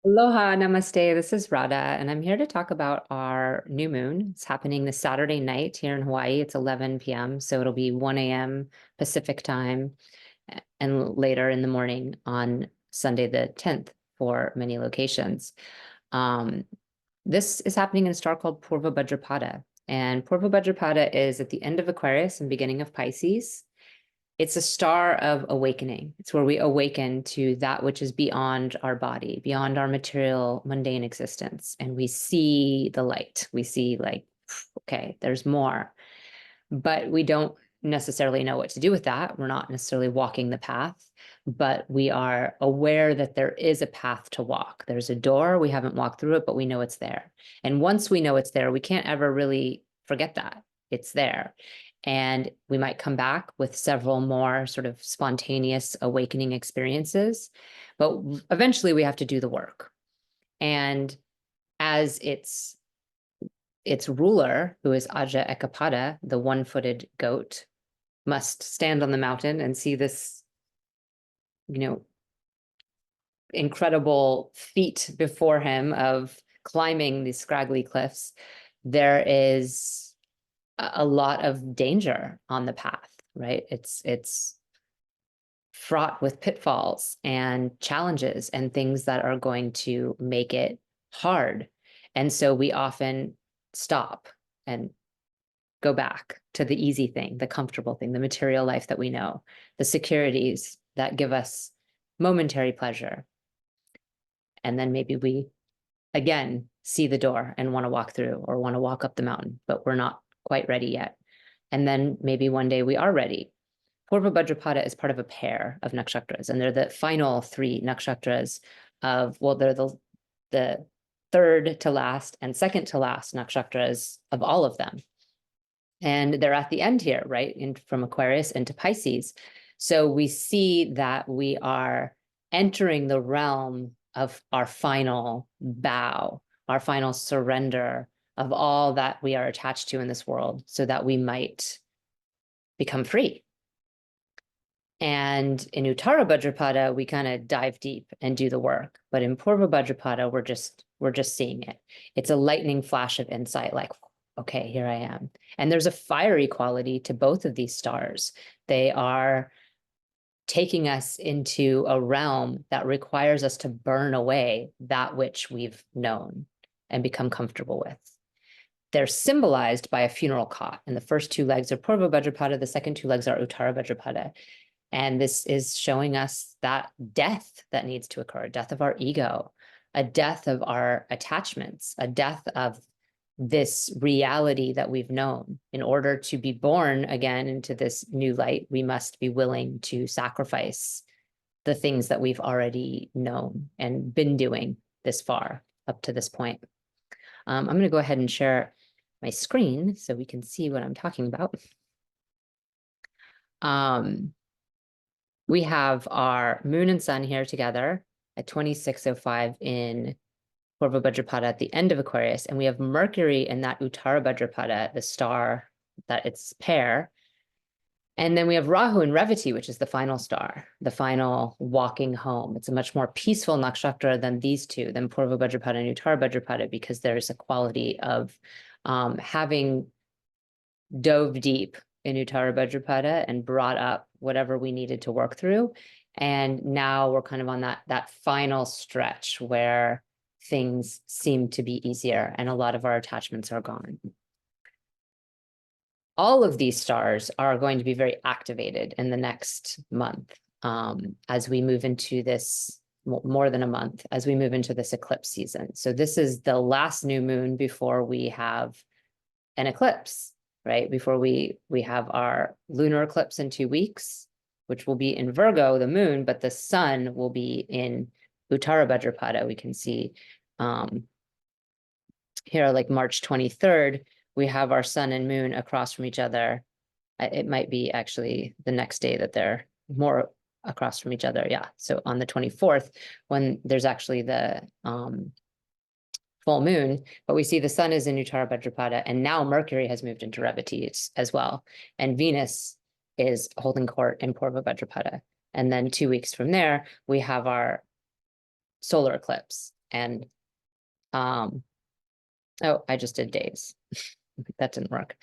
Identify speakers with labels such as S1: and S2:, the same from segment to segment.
S1: Aloha, namaste. This is Radha, and I'm here to talk about our new moon. It's happening this Saturday night here in Hawaii. It's 11 p.m., so it'll be 1 a.m. Pacific time and later in the morning on Sunday the 10th for many locations. Um, this is happening in a star called Purva Bhadrapada, and Purva Bhadrapada is at the end of Aquarius and beginning of Pisces. It's a star of awakening. It's where we awaken to that which is beyond our body, beyond our material, mundane existence. And we see the light. We see, like, okay, there's more. But we don't necessarily know what to do with that. We're not necessarily walking the path, but we are aware that there is a path to walk. There's a door. We haven't walked through it, but we know it's there. And once we know it's there, we can't ever really forget that it's there. And we might come back with several more sort of spontaneous awakening experiences, but eventually we have to do the work. And as its ruler, who is Aja Ekapada, the one-footed goat, must stand on the mountain and see this, incredible feat before him of climbing these scraggly cliffs. There is a lot of danger on the path, right? It's fraught with pitfalls and challenges and things that are going to make it hard. And so we often stop and go back to the easy thing, the comfortable thing, the material life that we know, the securities that give us momentary pleasure. And then maybe we again see the door and want to walk through or want to walk up the mountain, but we're not quite ready yet. And then maybe one day we are ready. Purva Bhadrapada is part of a pair of nakshatras, and they're the final three nakshatras of, well, they're the third to last and second to last nakshatras of all of them. And they're at the end here, right? From Aquarius into Pisces. So we see that we are entering the realm of our final bow, our final surrender of all that we are attached to in this world, so that we might become free. And in Uttara Bhadrapada, we kind of dive deep and do the work. But in Purva Bhadrapada, we're just seeing it. It's a lightning flash of insight, like, okay, here I am. And there's a fiery quality to both of these stars. They are taking us into a realm that requires us to burn away that which we've known and become comfortable with. They're symbolized by a funeral cot. And the first two legs are Purva Bhadrapada, the second two legs are Uttara Bhadrapada. And this is showing us that death that needs to occur, a death of our ego, a death of our attachments, a death of this reality that we've known. In order to be born again into this new light, we must be willing to sacrifice the things that we've already known and been doing this far up to this point. I'm going to go ahead and share my screen so we can see what I'm talking about. We have our moon and sun here together at 26:05 in Purva Bhadrapada at the end of Aquarius, and we have Mercury in that Uttara Bhadrapada, the star that it's pair. And then we have Rahu in Revati, which is the final star, the final walking home. It's a much more peaceful nakshatra than these two, than Purva Bhadrapada and Uttara Bhadrapada, because there's a quality of having dove deep in Uttara Bhadrapada and brought up whatever we needed to work through. And now we're kind of on that final stretch where things seem to be easier and a lot of our attachments are gone. All of these stars are going to be very activated in the next month as we move into this, more than a month, as we move into this eclipse season. So this is the last new moon before we have an eclipse, right? Before we have our lunar eclipse in 2 weeks, which will be in Virgo, the moon, but the sun will be in Uttara Bhadrapada. We can see here, like March 23rd, we have our sun and moon across from each other. It might be actually the next day that they're more across from each other. Yeah. So on the 24th, when there's actually the full moon, but we see the sun is in Uttara Bhadrapada, and now Mercury has moved into Revati as well. And Venus is holding court in Purva Bhadrapada. And then 2 weeks from there, we have our solar eclipse. And, oh, I just did days. That didn't work.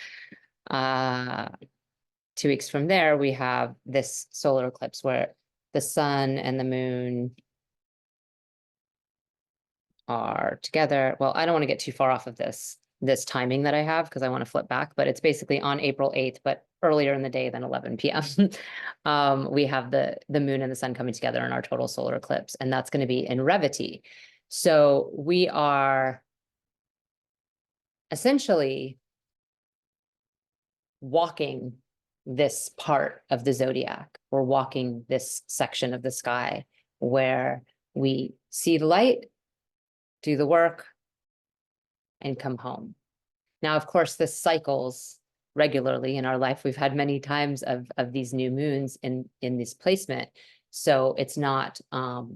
S1: 2 weeks from there, we have this solar eclipse where the sun and the moon are together. Well, I don't want to get too far off of this timing that I have because I want to flip back, but it's basically on April 8th, but earlier in the day than 11 p.m. We have the moon and the sun coming together in our total solar eclipse, and that's going to be in Revati. So we are essentially walking this part of the zodiac. We're walking this section of the sky where we see the light, do the work, and come home. Now, of course, this cycles regularly in our life. We've had many times of these new moons in this placement. So it's not our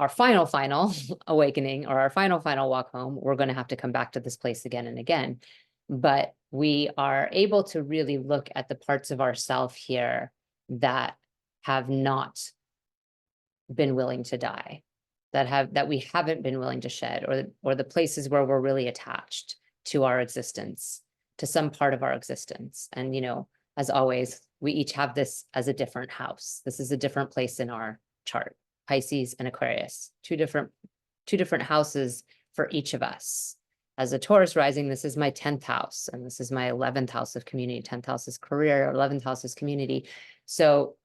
S1: final awakening or our final walk home. We're going to have to come back to this place again and again. But we are able to really look at the parts of ourself here that have not been willing to die, that we haven't been willing to shed, or the places where we're really attached to our existence, to some part of our existence. And, you know, as always, we each have this as a different house. This is a different place in our chart, Pisces and Aquarius, two different houses for each of us. As a Taurus rising, this is my 10th house, and this is my 11th house of community. 10th house is career, 11th house is community. So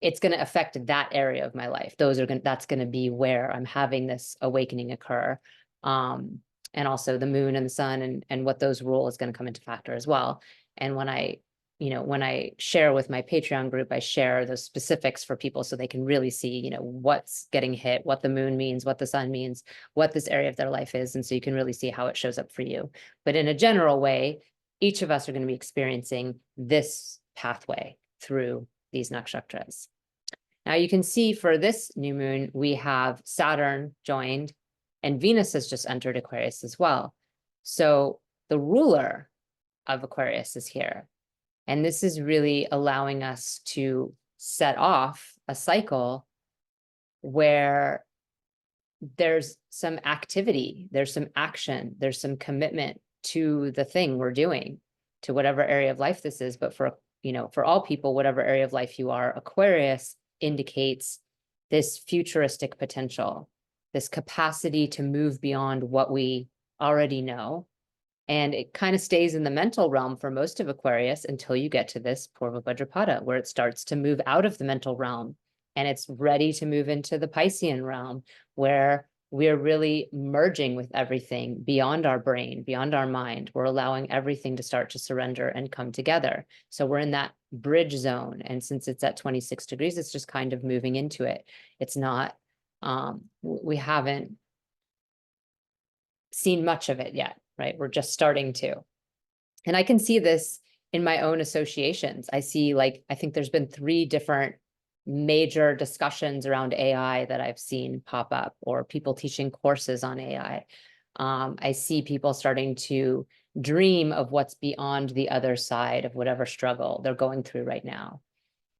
S1: it's going to affect that area of my life. That's going to be where I'm having this awakening occur. And also the moon and the sun and what those rule is going to come into factor as well. And when I share with my Patreon group, I share those specifics for people so they can really see, you know, what's getting hit, what the moon means, what the sun means, what this area of their life is. And so you can really see how it shows up for you. But in a general way, each of us are going to be experiencing this pathway through these nakshatras. Now you can see for this new moon, we have Saturn joined and Venus has just entered Aquarius as well. So the ruler of Aquarius is here. And this is really allowing us to set off a cycle where there's some activity, there's some action, there's some commitment to the thing we're doing, to whatever area of life this is. But for all people, whatever area of life you are, Aquarius indicates this futuristic potential, this capacity to move beyond what we already know. And it kind of stays in the mental realm for most of Aquarius until you get to this Purva Bhadrapada, where it starts to move out of the mental realm and it's ready to move into the Piscean realm, where we're really merging with everything beyond our brain, beyond our mind. We're allowing everything to start to surrender and come together. So we're in that bridge zone. And since it's at 26 degrees, it's just kind of moving into it. It's not, we haven't seen much of it yet, right? We're just starting to. And I can see this in my own associations. I see, like, I think there's been 3 different major discussions around AI that I've seen pop up, or people teaching courses on AI. I see people starting to dream of what's beyond the other side of whatever struggle they're going through right now.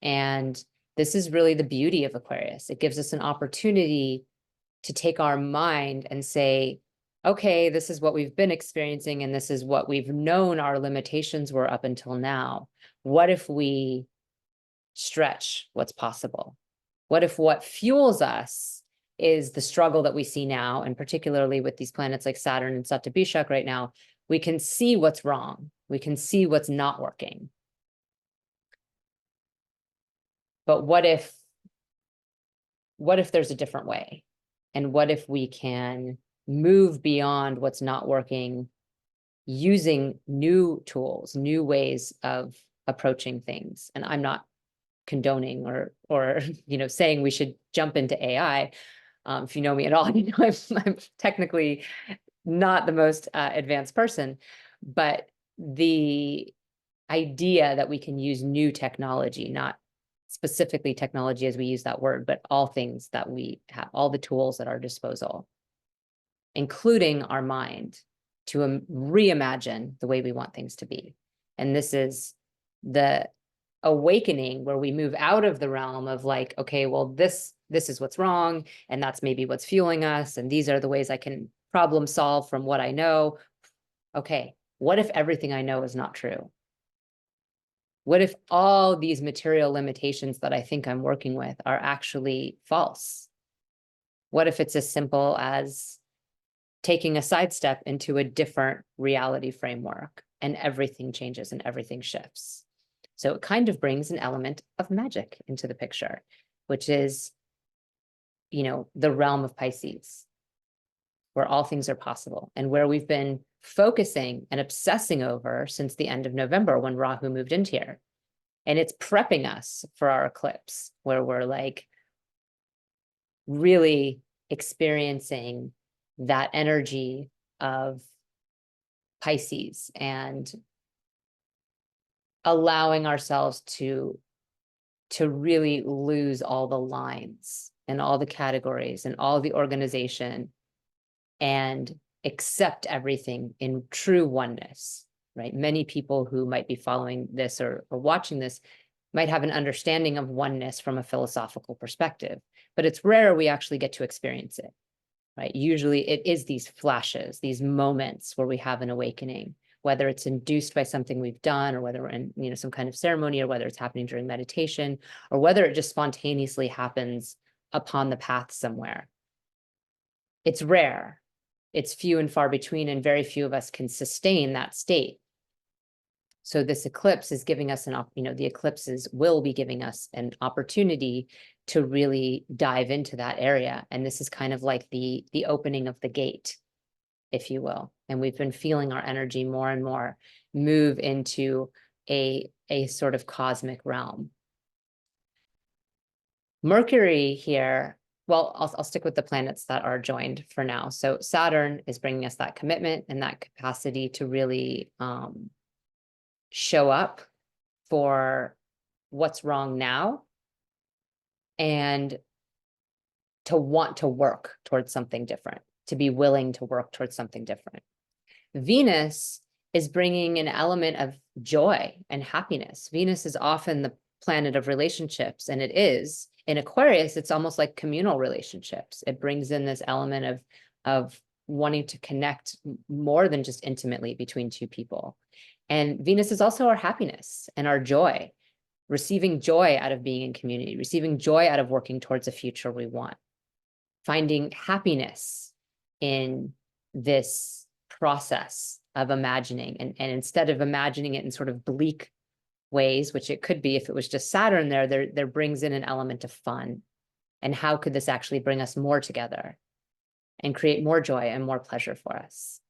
S1: And this is really the beauty of Aquarius. It gives us an opportunity to take our mind and say, okay, this is what we've been experiencing, and this is what we've known our limitations were up until now. What if we stretch what's possible? What if what fuels us is the struggle that we see now, and particularly with these planets like Saturn and Satyabhishak right now, we can see what's wrong. We can see what's not working. But what if there's a different way? And what if we can move beyond what's not working using new tools, new ways of approaching things? And I'm not condoning or saying we should jump into AI. If you know me at all, you know I'm technically not the most advanced person, but the idea that we can use new technology, not specifically technology as we use that word, but all things that we have, all the tools at our disposal, including our mind, to reimagine the way we want things to be. And this is the awakening where we move out of the realm of like, okay, well, this is what's wrong, and that's maybe what's fueling us, and these are the ways I can problem solve from what I know. Okay, what if everything I know is not true? What if all these material limitations that I think I'm working with are actually false? What if it's as simple as taking a sidestep into a different reality framework and everything changes and everything shifts? So it kind of brings an element of magic into the picture, which is, the realm of Pisces, where all things are possible and where we've been focusing and obsessing over since the end of November when Rahu moved into here. And it's prepping us for our eclipse, where we're like really experiencing that energy of Pisces and allowing ourselves to really lose all the lines and all the categories and all the organization and accept everything in true oneness, right? Many people who might be following this or watching this might have an understanding of oneness from a philosophical perspective, but it's rare we actually get to experience it, right? Usually it is these flashes, these moments where we have an awakening, whether it's induced by something we've done, or whether we're in, some kind of ceremony, or whether it's happening during meditation, or whether it just spontaneously happens upon the path somewhere. It's rare. It's few and far between, and very few of us can sustain that state. So this eclipse is giving us the eclipses will be giving us an opportunity to really dive into that area. And this is kind of like the opening of the gate, if you will. And we've been feeling our energy more and more move into a sort of cosmic realm. Mercury here, well, I'll stick with the planets that are joined for now. So Saturn is bringing us that commitment and that capacity to really show up for what's wrong now and to want to work towards something different, to be willing to work towards something different. Venus is bringing an element of joy and happiness. Venus is often the planet of relationships, and it is. In Aquarius, it's almost like communal relationships. It brings in this element of wanting to connect more than just intimately between two people. And Venus is also our happiness and our joy, receiving joy out of being in community, receiving joy out of working towards a future we want, finding happiness in this process of imagining. And instead of imagining it in sort of bleak ways, which it could be if it was just Saturn there brings in an element of fun. And how could this actually bring us more together and create more joy and more pleasure for us?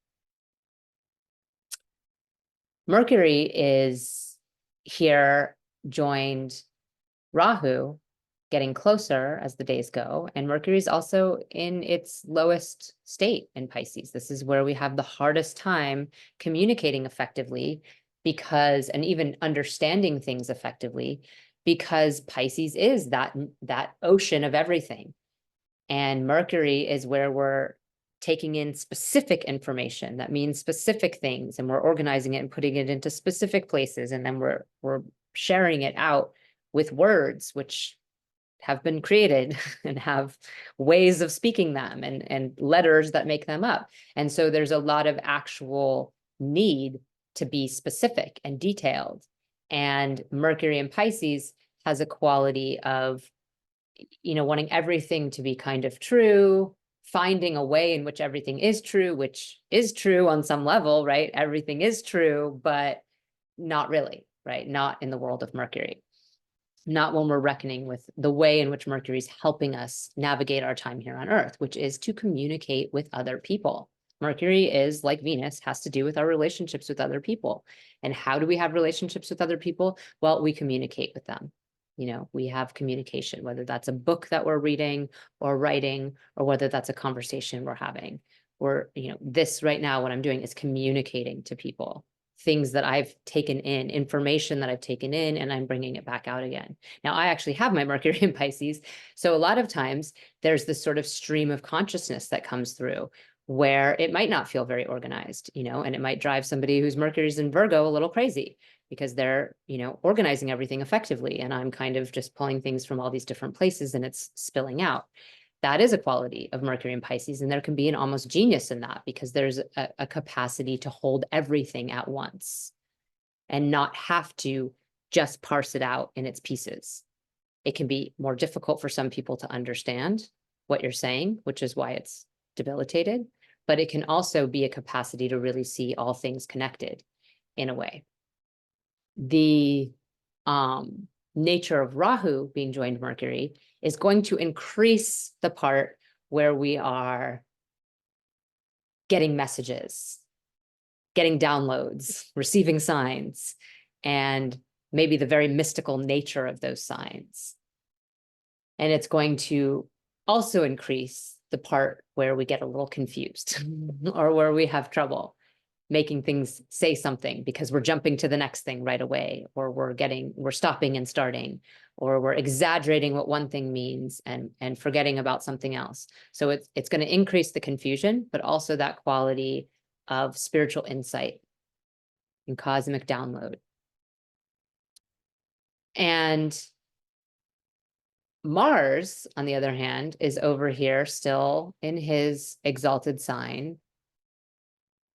S1: Mercury is here joined Rahu, getting closer as the days go. And Mercury is also in its lowest state in Pisces. This is where we have the hardest time communicating effectively and even understanding things effectively, because Pisces is that ocean of everything. And Mercury is where we're taking in specific information that means specific things, and we're organizing it and putting it into specific places. And then we're sharing it out with words, which have been created and have ways of speaking them and letters that make them up. And so there's a lot of actual need to be specific and detailed. And Mercury in Pisces has a quality of, wanting everything to be kind of true, finding a way in which everything is true, which is true on some level, right? Everything is true, but not really, right? Not in the world of Mercury. Not when we're reckoning with the way in which Mercury is helping us navigate our time here on Earth, which is to communicate with other people. Mercury is, like Venus, has to do with our relationships with other people. And how do we have relationships with other people? Well, we communicate with them. We have communication, whether that's a book that we're reading or writing, or whether that's a conversation we're having. Or, this right now, what I'm doing is communicating to people things that I've taken in, information that I've taken in, and I'm bringing it back out again. Now, I actually have my Mercury in Pisces. So a lot of times there's this sort of stream of consciousness that comes through where it might not feel very organized, and it might drive somebody whose Mercury's in Virgo a little crazy, because they're, organizing everything effectively. And I'm kind of just pulling things from all these different places and it's spilling out. That is a quality of Mercury in Pisces. And there can be an almost genius in that because there's a capacity to hold everything at once and not have to just parse it out in its pieces. It can be more difficult for some people to understand what you're saying, which is why it's debilitated, but it can also be a capacity to really see all things connected in a way. The nature of Rahu being joined Mercury is going to increase the part where we are getting messages, getting downloads, receiving signs, and maybe the very mystical nature of those signs. And it's going to also increase the part where we get a little confused or where we have trouble making things say something because we're jumping to the next thing right away, or we're stopping and starting, or we're exaggerating what one thing means and forgetting about something else. So it's going to increase the confusion, but also that quality of spiritual insight and cosmic download. And Mars, on the other hand, is over here still in his exalted sign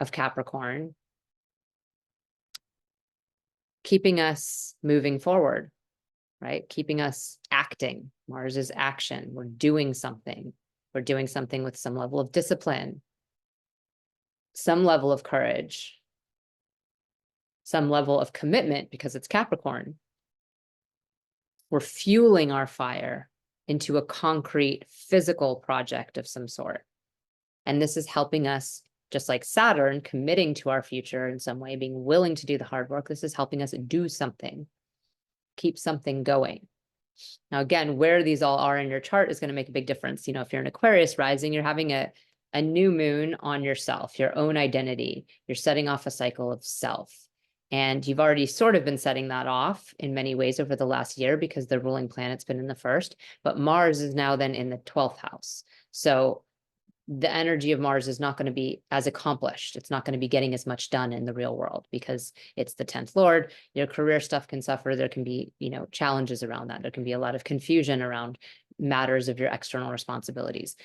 S1: of Capricorn, keeping us moving forward, right? Keeping us acting. Mars is action. We're doing something. We're doing something with some level of discipline, some level of courage, some level of commitment because it's Capricorn. We're fueling our fire into a concrete physical project of some sort. And this is helping us, just like Saturn, committing to our future in some way, being willing to do the hard work. This is helping us do something, keep something going. Now, again, where these all are in your chart is going to make a big difference. If you're an Aquarius rising, you're having a new moon on yourself, your own identity. You're setting off a cycle of self. And you've already sort of been setting that off in many ways over the last year because the ruling planet's been in the first, but Mars is now then in the 12th house. So the energy of Mars is not going to be as accomplished. It's not going to be getting as much done in the real world because it's the 10th Lord. Your career stuff can suffer. There can be, challenges around that. There can be a lot of confusion around matters of your external responsibilities.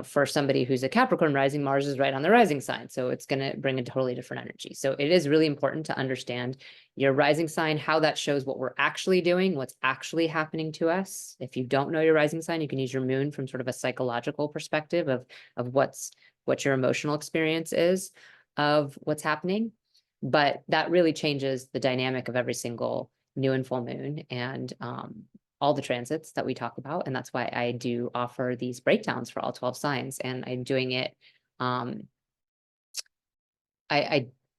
S1: For somebody who's a Capricorn rising, Mars is right on the rising sign. So it's going to bring a totally different energy. So it is really important to understand your rising sign, how that shows what we're actually doing, what's actually happening to us. If you don't know your rising sign, you can use your moon from sort of a psychological perspective of what your emotional experience is of what's happening. But that really changes the dynamic of every single new and full moon and all the transits that we talk about. And that's why I do offer these breakdowns for all 12 signs. And I'm doing it, I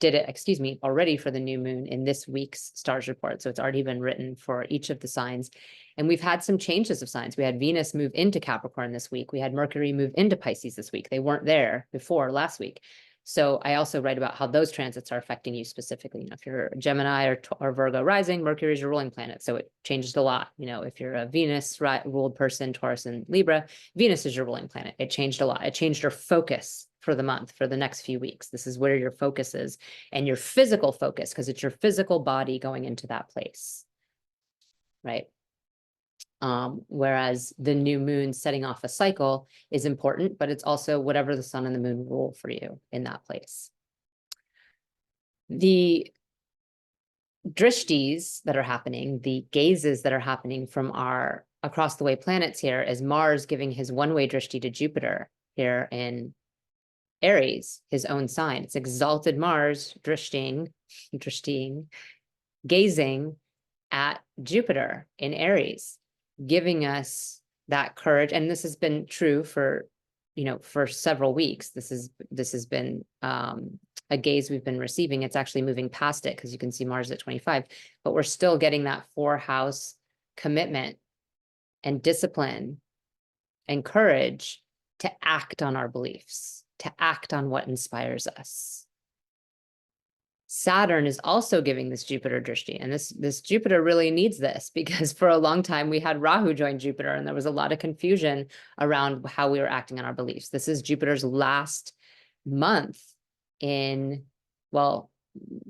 S1: did it, already for the new moon in this week's stars report. So it's already been written for each of the signs. And we've had some changes of signs. We had Venus move into Capricorn this week. We had Mercury move into Pisces this week. They weren't there before last week. So I also write about how those transits are affecting you specifically. If you're a Gemini or Virgo rising, Mercury is your ruling planet. So it changes a lot. If you're a Venus ruled person, Taurus and Libra, Venus is your ruling planet. It changed a lot. It changed your focus for the month, for the next few weeks. This is where your focus is and your physical focus, because it's your physical body going into that place, right? Whereas the new moon setting off a cycle is important, but it's also whatever the sun and the moon rule for you in that place. The drishtis that are happening, the gazes that are happening from our across the way planets here is Mars giving his one-way drishti to Jupiter here in Aries, his own sign. It's exalted Mars drishting, gazing at Jupiter in Aries, giving us that courage. And this has been true for, for several weeks. This has been a gaze we've been receiving. It's actually moving past it because you can see Mars at 25, but we're still getting that 4-house commitment and discipline and courage to act on our beliefs, to act on what inspires us. Saturn is also giving this Jupiter drishti, and this Jupiter really needs this because for a long time we had Rahu join Jupiter and there was a lot of confusion around how we were acting on our beliefs. This is Jupiter's last month in, well,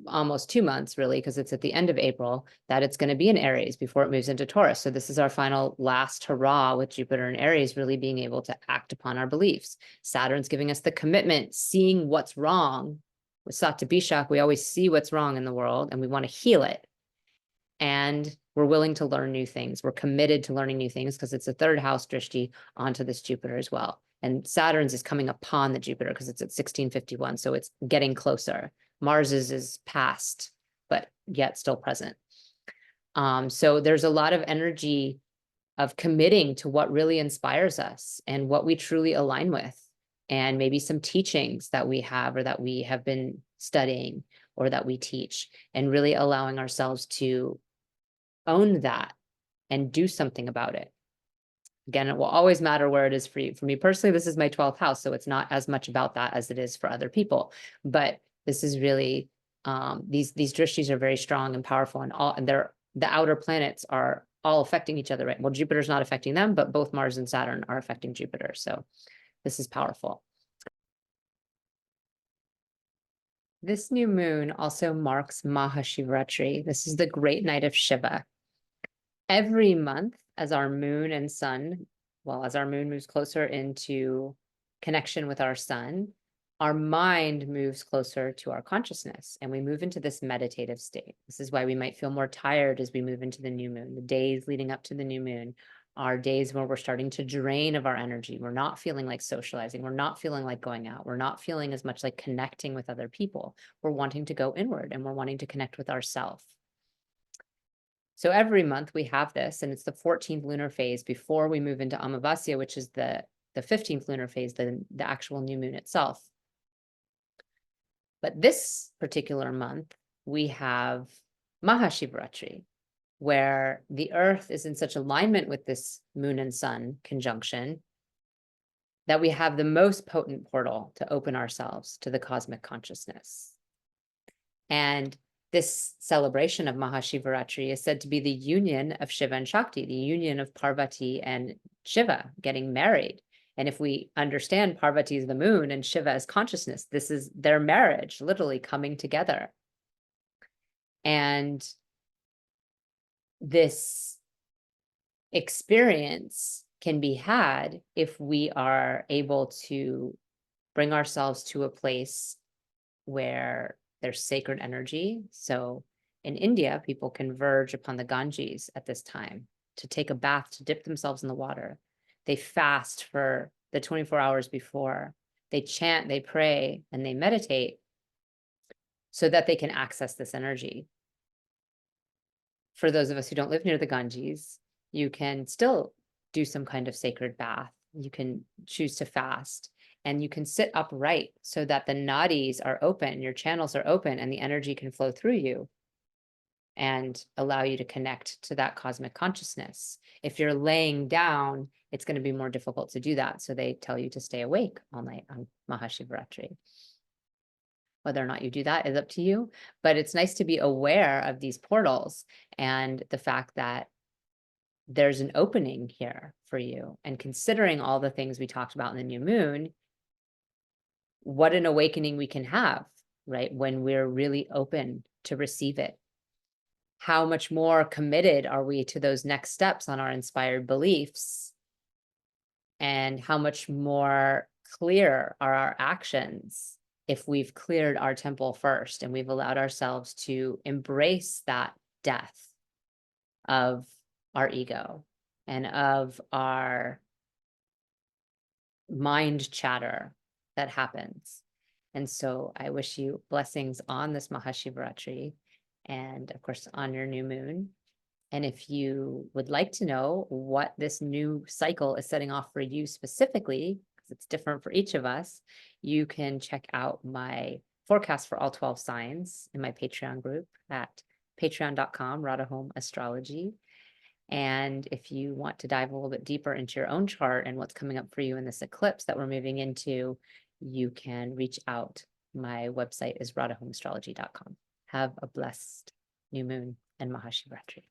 S1: almost 2 months really, because it's at the end of April, that it's going to be in Aries before it moves into Taurus. So this is our final last hurrah with Jupiter in Aries, really being able to act upon our beliefs. Saturn's giving us the commitment, seeing what's wrong. With Satyabhishak, we always see what's wrong in the world and we want to heal it. And we're willing to learn new things. We're committed to learning new things because it's a third house drishti onto this Jupiter as well. And Saturn's is coming upon the Jupiter because it's at 1651. So it's getting closer. Mars's is past, but yet still present. So there's a lot of energy of committing to what really inspires us and what we truly align with, and maybe some teachings that we have or that we have been studying or that we teach, and really allowing ourselves to own that and do something about it. Again, it will always matter where it is for you. For me personally, this is my 12th house, so it's not as much about that as it is for other people. But this is really, these drishtis are very strong and powerful, and they're, the outer planets are all affecting each other, right? Well, Jupiter's not affecting them, but both Mars and Saturn are affecting Jupiter. So this is powerful. This new moon also marks Maha Shivaratri. This is the great night of Shiva. Every month, as our moon and sun, well, as our moon moves closer into connection with our sun, our mind moves closer to our consciousness and we move into this meditative state. This is why we might feel more tired as we move into the new moon. The days leading up to the new moon are days where we're starting to drain of our energy. We're not feeling like socializing. We're not feeling like going out. We're not feeling as much like connecting with other people. We're wanting to go inward and we're wanting to connect with ourselves. So every month we have this, and it's the 14th lunar phase before we move into Amavasya, which is the 15th lunar phase, the actual new moon itself. But this particular month, we have Mahashivaratri, where the earth is in such alignment with this moon and sun conjunction that we have the most potent portal to open ourselves to the cosmic consciousness. And this celebration of Mahashivaratri is said to be the union of Shiva and Shakti, the union of Parvati and Shiva getting married. And if we understand Parvati is the moon and Shiva is consciousness, this is their marriage, literally coming together. And this experience can be had if we are able to bring ourselves to a place where there's sacred energy. So in India, people converge upon the Ganges at this time to take a bath, to dip themselves in the water. They fast for the 24 hours before. They chant, they pray, and they meditate so that they can access this energy. For those of us who don't live near the Ganges, you can still do some kind of sacred bath. You can choose to fast. And you can sit upright so that the nadis are open, your channels are open, and the energy can flow through you and allow you to connect to that cosmic consciousness. If you're laying down, it's going to be more difficult to do that. So they tell you to stay awake all night on Mahashivaratri. Whether or not you do that is up to you, but it's nice to be aware of these portals and the fact that there's an opening here for you. And considering all the things we talked about in the new moon, what an awakening we can have, right? When we're really open to receive it. How much more committed are we to those next steps on our inspired beliefs? And how much more clear are our actions if we've cleared our temple first and we've allowed ourselves to embrace that death of our ego and of our mind chatter that happens. And so I wish you blessings on this Mahashivaratri and of course on your new moon. And if you would like to know what this new cycle is setting off for you specifically, because it's different for each of us, you can check out my forecast for all 12 signs in my Patreon group at patreon.com, Radha Home Astrology. And if you want to dive a little bit deeper into your own chart and what's coming up for you in this eclipse that we're moving into, you can reach out. My website is radhahomeastrology.com. Have a blessed new moon and Mahashivaratri.